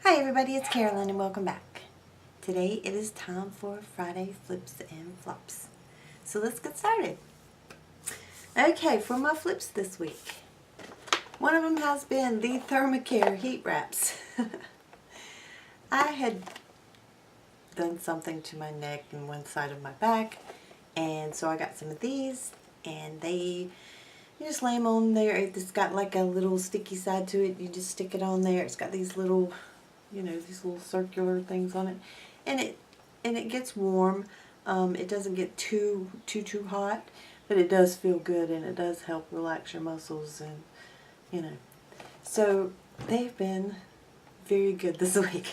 Hi everybody, it's Carolyn and welcome back. Today it is time for Friday Flips and Flops. So let's get started. Okay, for my flips this week, one of them has been the ThermaCare heat wraps. I had done something to my neck and one side of my back, and so I got some of these, and you just lay them on there. It's got like a little sticky side to it. You just stick it on there. It's got these little, these little circular things on it, and it gets warm. It doesn't get too hot, but it does feel good, and it does help relax your muscles, and so they've been very good this week.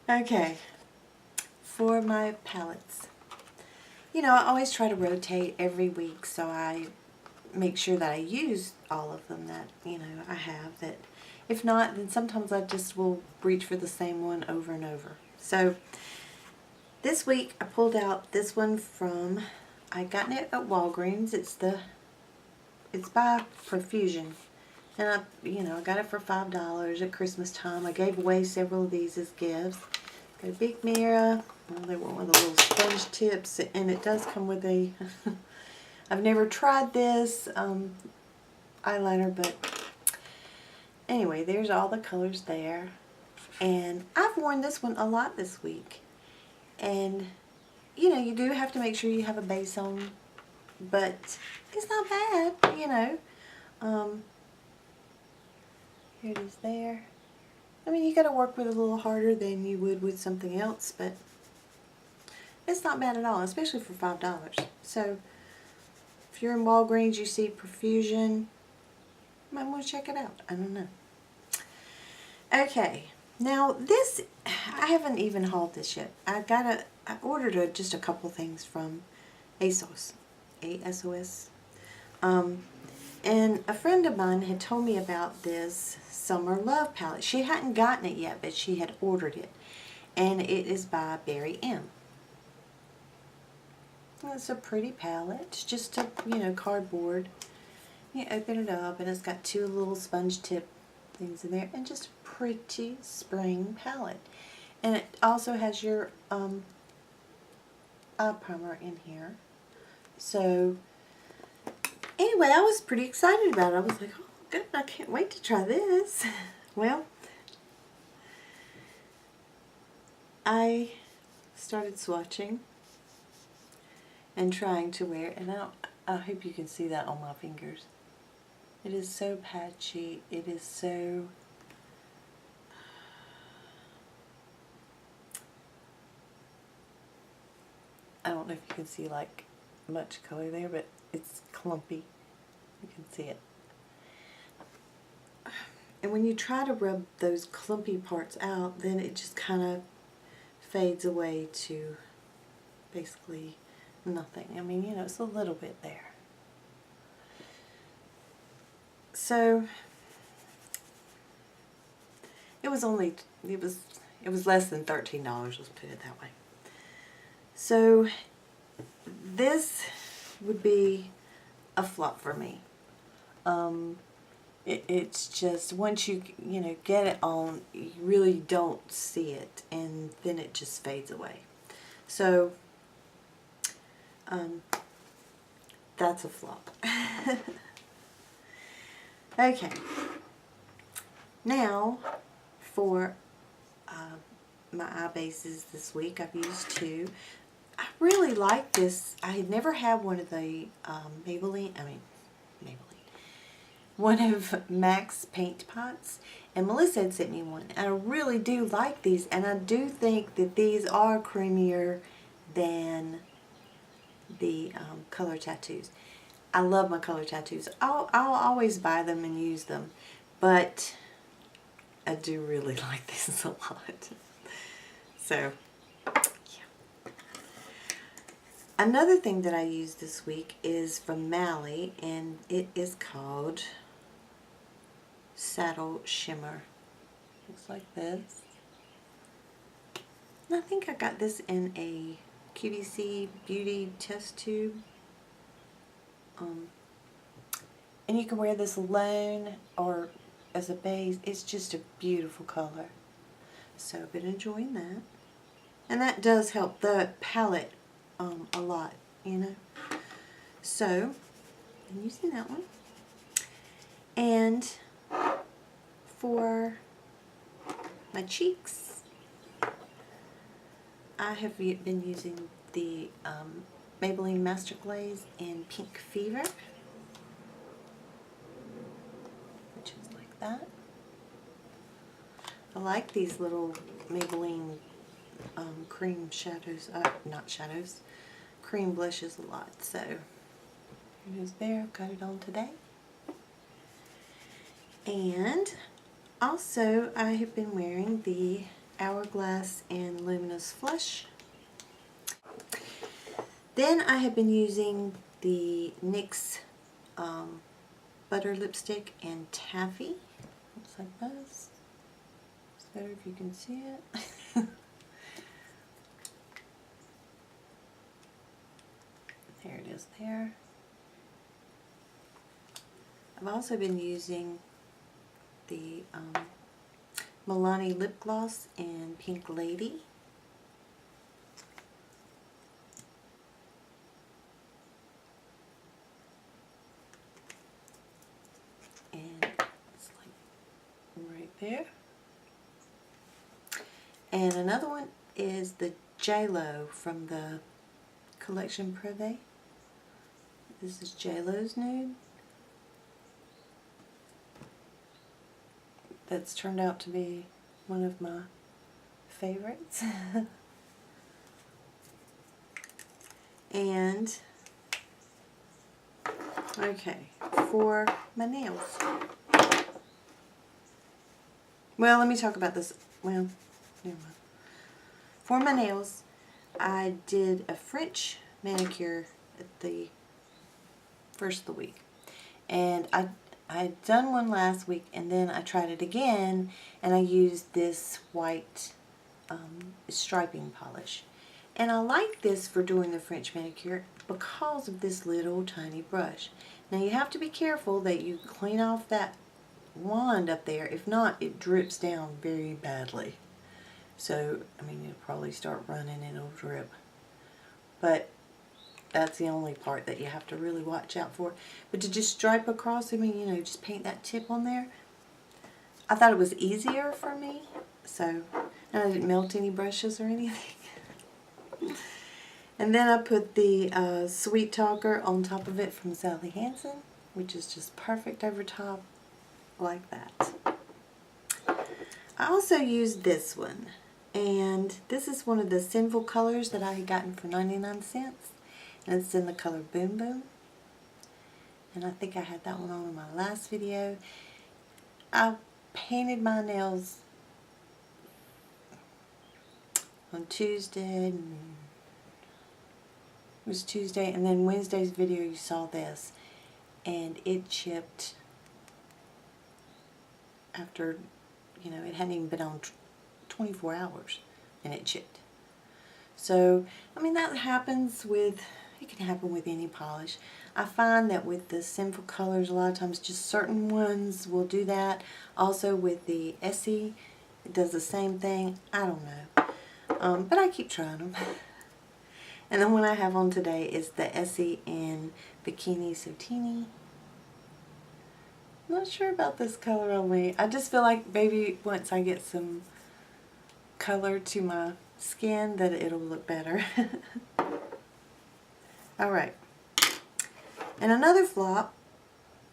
Okay, for my palettes, I always try to rotate every week, so I make sure that I use all of them that I have. That if not, then sometimes I just will reach for the same one over and over. So this week I pulled out this one from, I gotten it at Walgreens. It's by Profusion, and I got it for $5 at Christmas time. I gave away several of these as gifts. Got a big mirror. Well, they were one of the little sponge tips, and it does come with a I've never tried this eyeliner, but anyway, there's all the colors there. And I've worn this one a lot this week. And, you do have to make sure you have a base on, but it's not bad, Here it is there. I mean, you got to work with it a little harder than you would with something else, but it's not bad at all, especially for $5. So if you're in Walgreens, you see Profusion, you might want to check it out. I don't know. Okay, now this, I haven't even hauled this yet. I ordered just a couple things from ASOS. A-S-O-S. And a friend of mine had told me about this Summer Love palette. She hadn't gotten it yet, but she had ordered it. And it is by Barry M. It's a pretty palette. It's just a, cardboard. You open it up, and it's got two little sponge tip things in there, and just a pretty spring palette. And it also has your eye primer in here. So anyway, I was pretty excited about it. I was like, oh good, I can't wait to try this. Well, I started swatching and trying to wear it, and I hope you can see that on my fingers. It is so patchy. It is so, I don't know if you can see like much color there, but it's clumpy. You can see it. And when you try to rub those clumpy parts out, then it just kind of fades away to basically nothing. I mean, it's a little bit there. So it was less than $13, let's put it that way. So this would be a flop for me. It's just, once you get it on, you really don't see it, and then it just fades away. So that's a flop. Okay, now for my eye bases this week, I've used two. I really like this. I had never had one of the one of MAC's paint pots, and Melissa had sent me one, and I really do like these, and I do think that these are creamier than the color tattoos. I love my color tattoos. I'll always buy them and use them, but I do really like this a lot. So, yeah. Another thing that I used this week is from Mally, and it is called Saddle Shimmer. Looks like this. And I think I got this in a QVC Beauty test tube. And you can wear this alone, or as a base. It's just a beautiful color. So I've been enjoying that. And that does help the palette a lot, you know. So I'm using that one. And for my cheeks, I have been using the Maybelline Master Glaze in Pink Fever, which is like that. I like these little Maybelline cream shadows, not shadows, cream blushes a lot. So it is there, I've got it on today. And also I have been wearing the Hourglass and Luminous Flush. Then I have been using the NYX Butter Lipstick and Taffy. Looks like this. It's better if you can see it. There it is there. I've also been using the Milani Lip Gloss in Pink Lady. And it's like right there. And another one is the J-Lo from the Collection Privé. This is J-Lo's nude. That's turned out to be one of my favorites. And, okay, for my nails. Well, let me talk about this. Well, never mind. For my nails, I did a French manicure at the first of the week. And I had done one last week, and then I tried it again, and I used this white striping polish. And I like this for doing the French manicure because of this little tiny brush. Now you have to be careful that you clean off that wand up there. If not, it drips down very badly. So, I mean, it'll probably start running and it'll drip. But that's the only part that you have to really watch out for. But to just stripe across, I mean, you know, just paint that tip on there. I thought it was easier for me. So, and I didn't melt any brushes or anything. And then I put the Sweet Talker on top of it from Sally Hansen, which is just perfect over top like that. I also used this one, and this is one of the Sinful colors that I had gotten for 99 cents, and it's in the color Boom Boom. And I think I had that one on in my last video. I painted my nails on Tuesday. It was Tuesday, and then Wednesday's video you saw this, and it chipped after, you know, it hadn't even been on 24 hours, and it chipped. So, I mean, that happens with, it can happen with any polish. I find that with the Sinful colors, a lot of times just certain ones will do that. Also with the Essie, it does the same thing. I don't know. But I keep trying them. And the one I have on today is the Essie in Bikini Sotini. Not sure about this color on me. I just feel like maybe once I get some color to my skin that it'll look better. Alright. And another flop,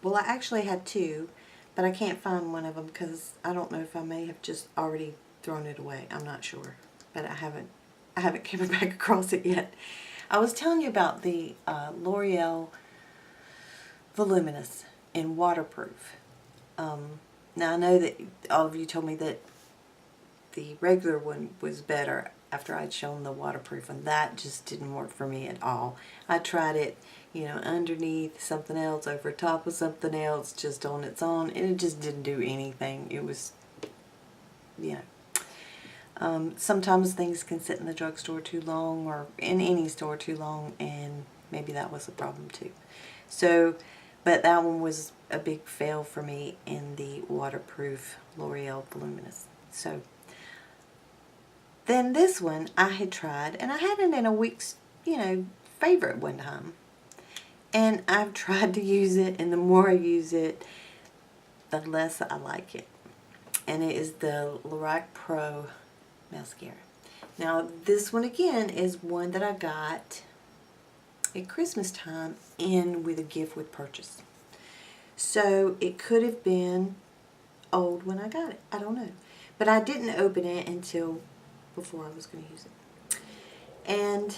well, I actually had two, but I can't find one of them because I don't know if I may have just already thrown it away. I'm not sure, but I haven't came back across it yet. I was telling you about the L'Oreal Voluminous in waterproof. Now I know that all of you told me that the regular one was better after I'd shown the waterproof, and that just didn't work for me at all. I tried it, you know, underneath something else, over top of something else, just on its own, and it just didn't do anything. It was, you know. Sometimes things can sit in the drugstore too long, or in any store too long, and maybe that was a problem too. So But that one was a big fail for me in the waterproof L'Oreal Voluminous. So then this one I had tried, and I had it in a week's, favorite one time. And I've tried to use it, and the more I use it, the less I like it. And it is the Lorac Pro Mascara. Now this one again is one that I got at Christmas time in with a gift with purchase. So it could have been old when I got it. I don't know. But I didn't open it until before I was going to use it. And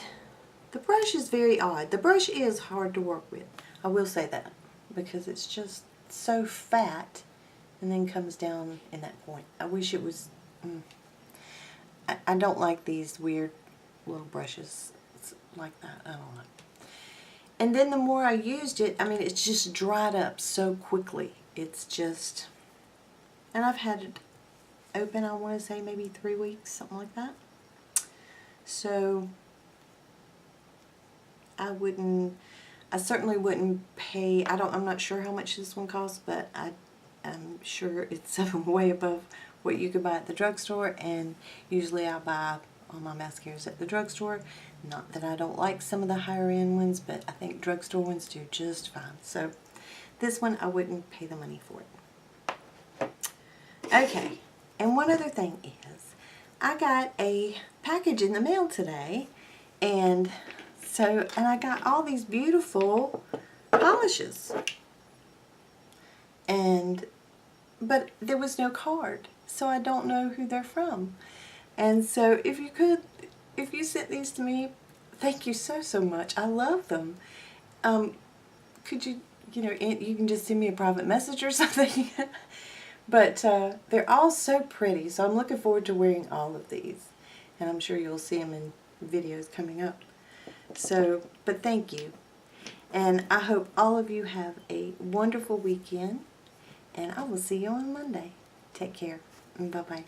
the brush is very odd. The brush is hard to work with. I will say that. Because it's just so fat and then comes down in that point. I wish it was... I don't like these weird little brushes like that. I don't know. And then the more I used it, I mean, it's just dried up so quickly. It's just... And I've had it open, I want to say maybe 3 weeks, something like that. So I certainly wouldn't pay, I'm not sure how much this one costs, but I'm sure it's way above what you could buy at the drugstore, and usually I buy all my mascaras at the drugstore. Not that I don't like some of the higher end ones, but I think drugstore ones do just fine. So this one I wouldn't pay the money for it. Okay, and one other thing is, I got a package in the mail today, and I got all these beautiful polishes, but there was no card, so I don't know who they're from. And so if you sent these to me, thank you so much. I love them. Could you, you can just send me a private message or something. But they're all so pretty, so I'm looking forward to wearing all of these. And I'm sure you'll see them in videos coming up. So, but thank you. And I hope all of you have a wonderful weekend. And I will see you on Monday. Take care. Bye-bye.